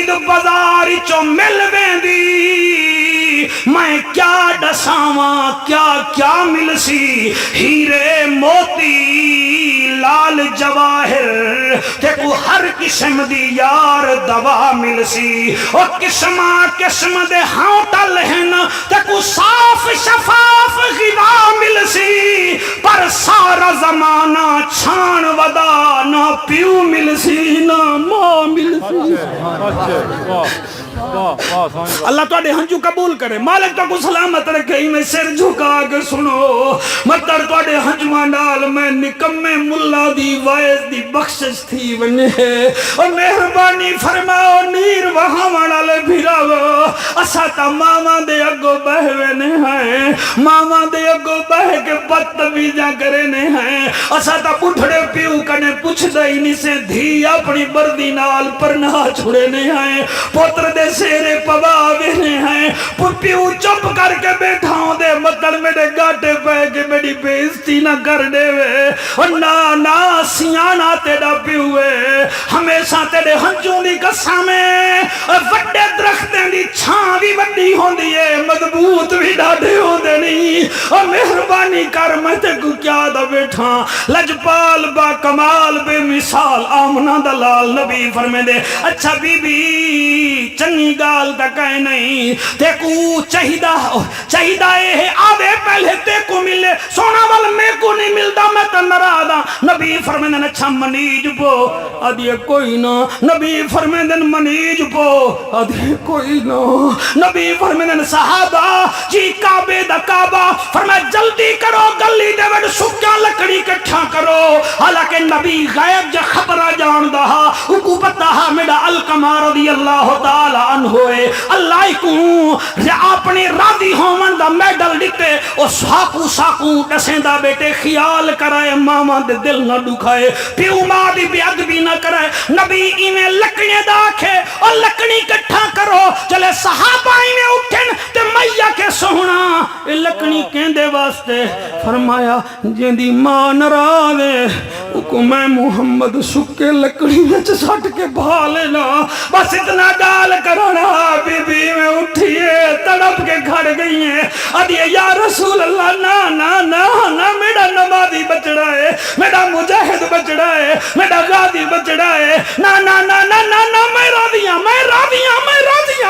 چید بازار چو مل ویندی میں کیا دساواں کیا کیا مل سی ہیرے موتی لال جواہر تے کو ہر قسم دی یار دوا مل سی او قسمہ قسم دے ہاؤٹل ہیں تے کو صاف شفاف غذا مل سی پر سارا زمانہ چھان ودا نہ پیو مل سی نہ ماں مل سی اللہ تو ہنجو قبول کرے مالک تو کو سلامت رکھے میں سر جھکا کے سنو مطر تو ہنجوان ڈال میں نکمے ملا دی وائز دی بخشش تھی بنے اور مہربانی فرماؤ نیر وہاں ڈالے بھیراو اسا تا ماما دے اگو بہوے نے ہیں ماما دے اگو بہ کے بدتمیزاں کرے نے ہیں اسا تا بڑھڑے پیو کنے پوچھ دئی نہیں سے دھی اپنی بردی نال پرنا چھڑے نے ہیں پوتر دے سیرے پواوے نے ہیں پیو چپ کر کے بیٹھا ہوں دے مطلب میرے گاٹے پہ کے میری بیزتی نہ کر دے وے اور نا سیانا تیڑا پیوے ہمیشہ تیڑے ہنچوں دی قسمیں وڈے درختیں دی چھاں بھی وڈی ہوں دیئے مضبوط بھی ڈاڑے ہوں دے نہیں اور مہربانی کر میں تے کو کیا دا بیٹھا لجپال با کمال بے مثال آمنہ دلال نبی فرمے دے اچھا بی بی چنگی گال تک ہے نہیں تے کو چاہیدہ ہے آدھے پہلے تے کو ملے سونا والا میں کو نہیں ملتا میں تو نرادا نبی فرمیدن اچھا منیج پو آدھے کوئی نہ نبی فرمیدن منیج پو آدھے کوئی نہ نبی فرمیدن صحابہ جی کعبے دا کعبہ فرمائے جلدی کرو گلی دے وڈ سکیا لکڑی کٹھا کرو حالانکہ نبی غیب جا خبرہ جان دہا اکو پتہ میڈا القمہ رضی اللہ تعالی عنہ ہوئے اللہ کو اپنی راضی ہومن دا میڈل ڈکتے او ساکو ڈسیں دا بیٹے خیال کرائے ماما دے دل نہ دکھائے پیو ماں دی بے ادبی نہ کرائے نبی ایمیں لکڑی دا آکھے اور لکڑی کٹھا کرو چلے صحابہ ایمیں اٹھن تے میہ کے سونا لکڑی کہندے واسطے فرمایا جیندی ماں نراوے کو میں محمد سکے لکڑی میں سٹ کے بھا لینا بس اتنا گال کرونا بی بی میں اٹھئے تڑپ کے کھڑ گئی ہیں ادھیے یا رسول اللہ نا میرا نمازی بچڑا ہے میرا مجاہد بچڑا ہے میرا غازی بچڑا ہے نا میں راضیاں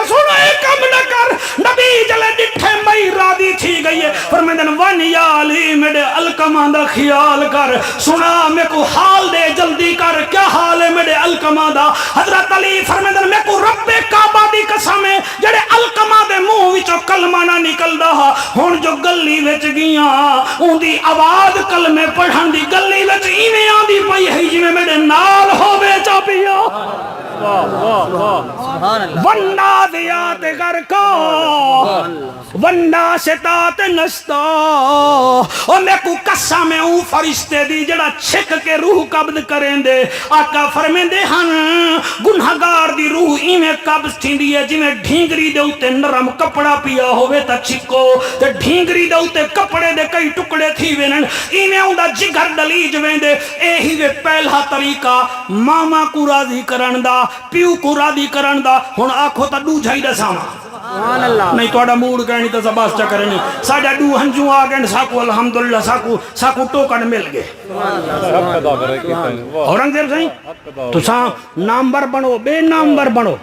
سونا ایک کم نہ کر نبی جلے ڈٹھے میں راضی تھی گئی ہے فرمیدن ون یا علی میرے القمہ دا خیال کر سنا میں کو حال دے جلدی کر کیا حال ہے میرے القمہ دا حضرت علی فرمیدن میں کو رب کعبہ دی قسم ہے جڑے القمہ دے منہ وچوں کلمہ نہ نکل رہا ہن جو گلی وچ گیاں اون دی آواز کلمے پڑھن دی گلی وچ ایویں آندی پئی ہے جویں میرے نال ہووے چا پیا ونڈا دیات گھر کو ونڈا ستات نستا اور میں کو قسم میں اون فرشتے دی جڑا چھک کے روح قبض کریں دے آقا فرمیں دے ہن گنہگار دی روح ایمیں قبض تھی دی ہے جویں ڈھینگری دے اوتے نرم کپڑا پیا ہوئے تا چھکو تے ڈھینگری دے اوتے کپڑے دے کئی ٹکڑے تھی وینن ایمیں اون دا جگر دلیج وین دے اے ہی وے پہلا طریقہ ماما کو راضی کرن دا پیو کو راضی کرن دا ہن آکھو تا دو جھائی دا ساما نہیں توڑا موڑ کہنی تا زباس چا کرنی ساڑھا دو ہنجوں آگئن ساکو الحمدللہ ساکو ٹوکن مل گئے اورنگزیب سائیں تو ساں نامبر بنو بے نامبر بنو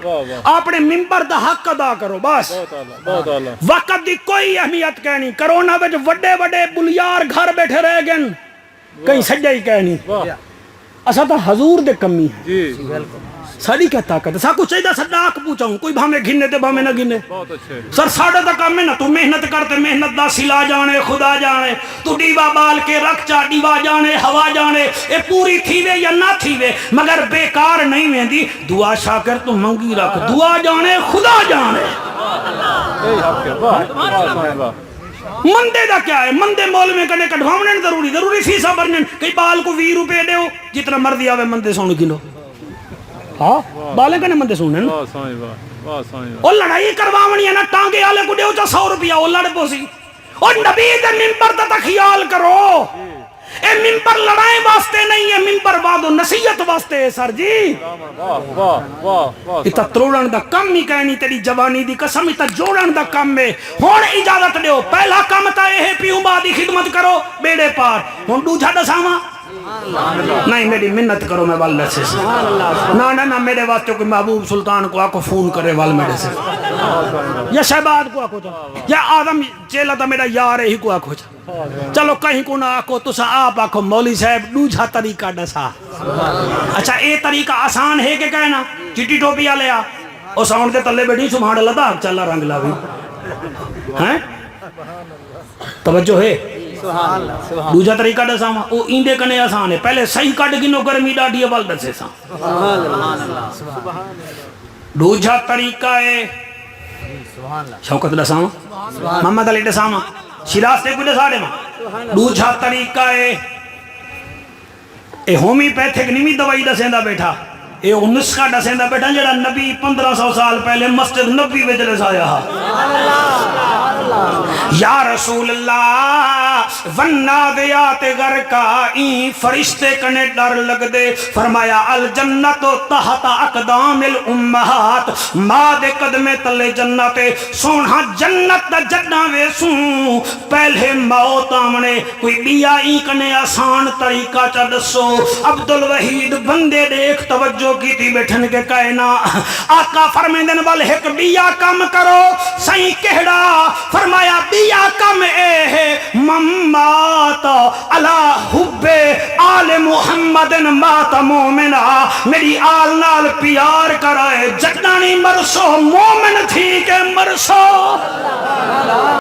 اپنے ممبر دا حق ادا کرو بس وقت دی کوئی اہمیت کہنی کرونا وچ وڈے وڈے بلیار گھر بیٹھے رہ گئن کہیں سجائی کہنی اسا تا حضور دے کمی ہے ساڑی کیا طاقت ہے ساکو چاہیے صداق پوچھاؤں کوئی بھامے گھننے تے بھامے نہ گھننے سر ساڑھا تا کام میں نہ تو محنت کرتے محنت دا سلا جانے خدا جانے تو ڈیوا بال کے رکھ چا ڈیوا جانے ہوا جانے اے پوری تھیوے یا نہ تھیوے مگر بیکار نہیں میں دی دعا شاکر تو منگی رکھ دعا جانے خدا جانے مندے دا کیا ہے مندے مول میں کنے کڑھواؤنے ضروری فیسا برنے کئی بال کو 20 روپے دے ہو جتنا مرضی آوے مندے سونے کلو ہاں بالے کنے مندے سونے اور لڑائی کرواونی ہے نا ٹانگے آلے کو دیو چا 100 روپیہ اور لڑ پوسی اور نبی دے منبر تا خیال کرو اے ممبر لڑائیں واسطے نہیں ہے، ممبر وعد و نصیحت واسطے ہے سر جی۔ اتا تروڑن دا کم ہی کہنی تیری جوانی دی قسم، اتا جوڑن دا کم ہے۔ ہون اجازت دیو، پہلا کام تا اے پیو با دی خدمت کرو بیڑے پار، ہون دوجھا دساواں نہیں میری منت کرو میں والدہ سے نہ میرے واسطے کوئی محبوب سلطان کو آکو فون کرے وال میرے سے، یا شہباد کو آکو جا، یا آدم چیلہ تا میرا یار ہی کو آکو جا، چلو کہیں کو نہ آکو تسا آپ آکو مولوی صاحب دوجھا طریقہ ڈسا۔ اچھا اے طریقہ آسان ہے کہ کہنا چٹی ٹوپی آ لیا اور ساؤنڈ دے تلے بیٹھی سبحان اللہ دا چلا رنگ لاوی ہیں، توجہ ہے۔ دوجا طریقہ دسا وہ ایندے کنے آسان ہے، پہلے صحیح کٹ گنو گرمی ڈاڈی وال دسے سا۔ دوجا طریقہ ہے شوکت دسا محمد علی دسا شیراز تے کوئی دسا دے دوجا طریقہ ہے اے ہومی پیتھک نیمی دوائی دسیں دا بیٹھا، اے وہ نسخہ دسیں دا بیٹھا جڑا نبی 1500 سال پہلے مسجد نبی وچ رسایا ہا۔ یا رسول اللہ ونادیات غر کا این فرشتے کنے ڈر لگ دے، فرمایا الجنت تحت اقدام الامہات، ماں دے قدمے تلے جنت، سونا جنت دا جڈاں ویسوں پہلے موت آمنے، کوئی بیا ای کنے آسان طریقہ چا دسو۔ عبدالوحید بندے دیکھ توجہ کی تھی بیٹھن کے کہنا آقا فرمیندن وال ایک بیا کم کرو، سائیں کہڑا؟ فرمایا بیا کم اے ہے ممات علی حب آل محمد مات مومنہ، میری آل نال پیار کرائے جتنانی مرسو مومن تھی کہ مرسو۔